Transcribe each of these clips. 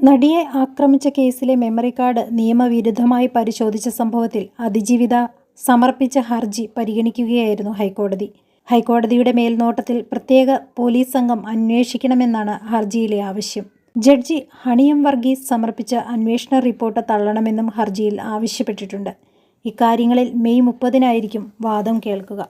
നടിയെ ആക്രമിച്ച കേസിലെ മെമ്മറി കാർഡ് നിയമവിരുദ്ധമായി പരിശോധിച്ച സംഭവത്തിൽ അതിജീവിത സമർപ്പിച്ച ഹർജി പരിഗണിക്കുകയായിരുന്നു ഹൈക്കോടതി. ഹൈക്കോടതിയുടെ മേൽനോട്ടത്തിൽ പ്രത്യേക പോലീസ് സംഘം അന്വേഷിക്കണമെന്നാണ് ഹർജിയിലെ ആവശ്യം. ജഡ്ജി ഹണിയം വർഗീസ് സമർപ്പിച്ച അന്വേഷണ റിപ്പോർട്ട് തള്ളണമെന്നും ഹർജിയിൽ ആവശ്യപ്പെട്ടിട്ടുണ്ട്. ഇക്കാര്യങ്ങളിൽ മെയ് 30-നായിരിക്കും വാദം കേൾക്കുക.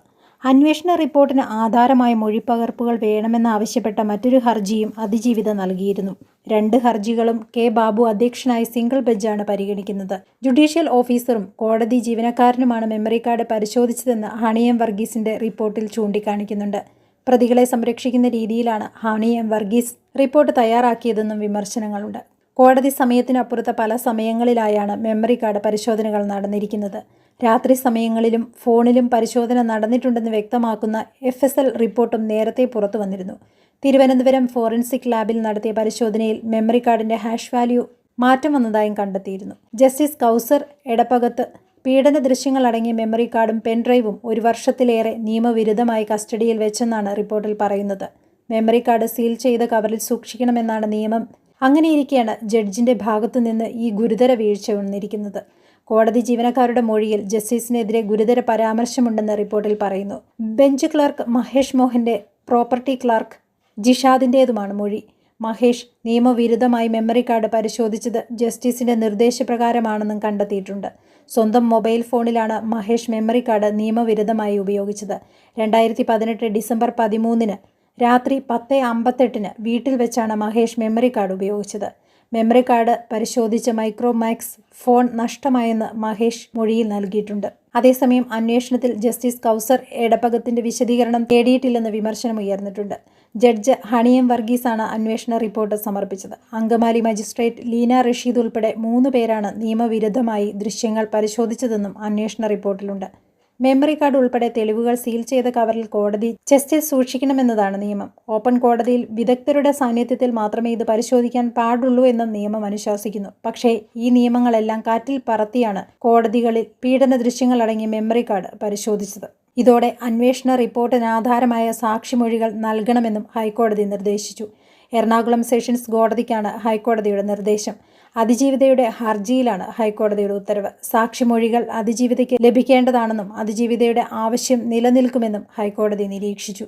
അന്വേഷണ റിപ്പോർട്ടിന് ആധാരമായ മൊഴിപ്പകർപ്പുകൾ വേണമെന്നാവശ്യപ്പെട്ട മറ്റൊരു ഹർജിയും അതിജീവിത നൽകിയിരുന്നു. 2 ഹർജികളും കെ. ബാബു അധ്യക്ഷനായ സിംഗിൾ ബെഞ്ചാണ് പരിഗണിക്കുന്നത്. ജുഡീഷ്യൽ ഓഫീസറും കോടതി ജീവനക്കാരനുമാണ് മെമ്മറി കാർഡ് പരിശോധിച്ചതെന്ന് ഹണിയം വർഗീസിന്റെ റിപ്പോർട്ടിൽ ചൂണ്ടിക്കാണിക്കുന്നുണ്ട്. പ്രതികളെ സംരക്ഷിക്കുന്ന രീതിയിലാണ് ഹണിയം വർഗീസ് റിപ്പോർട്ട് തയ്യാറാക്കിയതെന്നും വിമർശനങ്ങളുണ്ട്. കോടതി സമയത്തിനപ്പുറത്ത് പല സമയങ്ങളിലായാണ് മെമ്മറി കാർഡ് പരിശോധനകൾ നടന്നിരിക്കുന്നത്. രാത്രി സമയങ്ങളിലും ഫോണിലും പരിശോധന നടന്നിട്ടുണ്ടെന്ന് വ്യക്തമാക്കുന്ന FSL റിപ്പോർട്ടും നേരത്തെ പുറത്തു വന്നിരുന്നു. തിരുവനന്തപുരം ഫോറൻസിക് ലാബിൽ നടത്തിയ പരിശോധനയിൽ മെമ്മറി കാർഡിന്റെ ഹാഷ് വാല്യൂ മാറ്റം വന്നതായും കണ്ടെത്തിയിരുന്നു. ജസ്റ്റിസ് കൗസർ എടപ്പകത്ത് പീഡന ദൃശ്യങ്ങൾ അടങ്ങിയ മെമ്മറി കാർഡും പെൻഡ്രൈവും 1 വർഷത്തിലേറെ നിയമവിരുദ്ധമായി കസ്റ്റഡിയിൽ വെച്ചെന്നാണ് റിപ്പോർട്ടിൽ പറയുന്നത്. മെമ്മറി കാർഡ് സീൽ ചെയ്ത കവറിൽ സൂക്ഷിക്കണമെന്നാണ് നിയമം. അങ്ങനെയിരിക്കെയാണ് ജഡ്ജിന്റെ ഭാഗത്തുനിന്ന് ഈ ഗുരുതര വീഴ്ച വന്നിരിക്കുന്നത്. കോടതി ജീവനക്കാരുടെ മൊഴിയിൽ ജസ്റ്റിസിനെതിരെ ഗുരുതര പരാമർശമുണ്ടെന്ന് റിപ്പോർട്ടിൽ പറയുന്നു. ബെഞ്ച് ക്ലർക്ക് മഹേഷ് മോഹന്റെ പ്രോപ്പർട്ടി ക്ലർക്ക് ജിഷാദിൻ്റേതുമാണ് മൊഴി. മഹേഷ് നിയമവിരുദ്ധമായി മെമ്മറി കാർഡ് പരിശോധിച്ചത് ജസ്റ്റിസിന്റെ നിർദ്ദേശപ്രകാരമാണെന്നും കണ്ടെത്തിയിട്ടുണ്ട്. സ്വന്തം മൊബൈൽ ഫോണിലാണ് മഹേഷ് മെമ്മറി കാർഡ് നിയമവിരുദ്ധമായി ഉപയോഗിച്ചത്. 2018 ഡിസംബർ 13-ന് രാത്രി 10:58-ന് വീട്ടിൽ വെച്ചാണ് മഹേഷ് മെമ്മറി കാർഡ് ഉപയോഗിച്ചത്. മെമ്മറി കാർഡ് പരിശോധിച്ച മൈക്രോമാക്സ് ഫോൺ നഷ്ടമായെന്ന് മഹേഷ് മൊഴിയിൽ നൽകിയിട്ടുണ്ട്. അതേസമയം അന്വേഷണത്തിൽ ജസ്റ്റിസ് കൗസർ എടപ്പകത്തിന്റെ വിശദീകരണം തേടിയിട്ടില്ലെന്ന് വിമർശനം ഉയർന്നിട്ടുണ്ട്. ജഡ്ജ് ഹണിയം വർഗീസാണ് അന്വേഷണ റിപ്പോർട്ട് സമർപ്പിച്ചത്. അങ്കമാലി മജിസ്ട്രേറ്റ് ലീന റഷീദ് ഉൾപ്പെടെ 3 പേരാണ് നിയമവിരുദ്ധമായി ദൃശ്യങ്ങൾ പരിശോധിച്ചതെന്നും അന്വേഷണ റിപ്പോർട്ടിലുണ്ട്. മെമ്മറി കാർഡ് ഉൾപ്പെടെ തെളിവുകൾ സീൽ ചെയ്ത കവറിൽ കോടതി ചെസ്റ്റിൽ സൂക്ഷിക്കണമെന്നതാണ് നിയമം. ഓപ്പൺ കോടതിയിൽ വിദഗ്ധരുടെ സാന്നിധ്യത്തിൽ മാത്രമേ ഇത് പരിശോധിക്കാൻ പാടുള്ളൂ എന്നും നിയമം അനുശാസിക്കുന്നു. പക്ഷേ ഈ നിയമങ്ങളെല്ലാം കാറ്റിൽ പറത്തിയാണ് കോടതികളിൽ പീഡന ദൃശ്യങ്ങൾ അടങ്ങിയ മെമ്മറി കാർഡ് പരിശോധിച്ചത്. ഇതോടെ അന്വേഷണ റിപ്പോർട്ടിന് ആധാരമായ സാക്ഷിമൊഴികൾ നൽകണമെന്നും ഹൈക്കോടതി നിർദ്ദേശിച്ചു. എറണാകുളം സെഷൻസ് കോടതിക്കാണ് ഹൈക്കോടതിയുടെ നിർദ്ദേശം. അതിജീവിതയുടെ ഹർജിയിലാണ് ഹൈക്കോടതിയുടെ ഉത്തരവ്. സാക്ഷിമൊഴികൾ അതിജീവിതയ്ക്ക് ലഭിക്കേണ്ടതാണെന്നും അതിജീവിതയുടെ ആവശ്യം നിലനിൽക്കുമെന്നും ഹൈക്കോടതി നിരീക്ഷിച്ചു.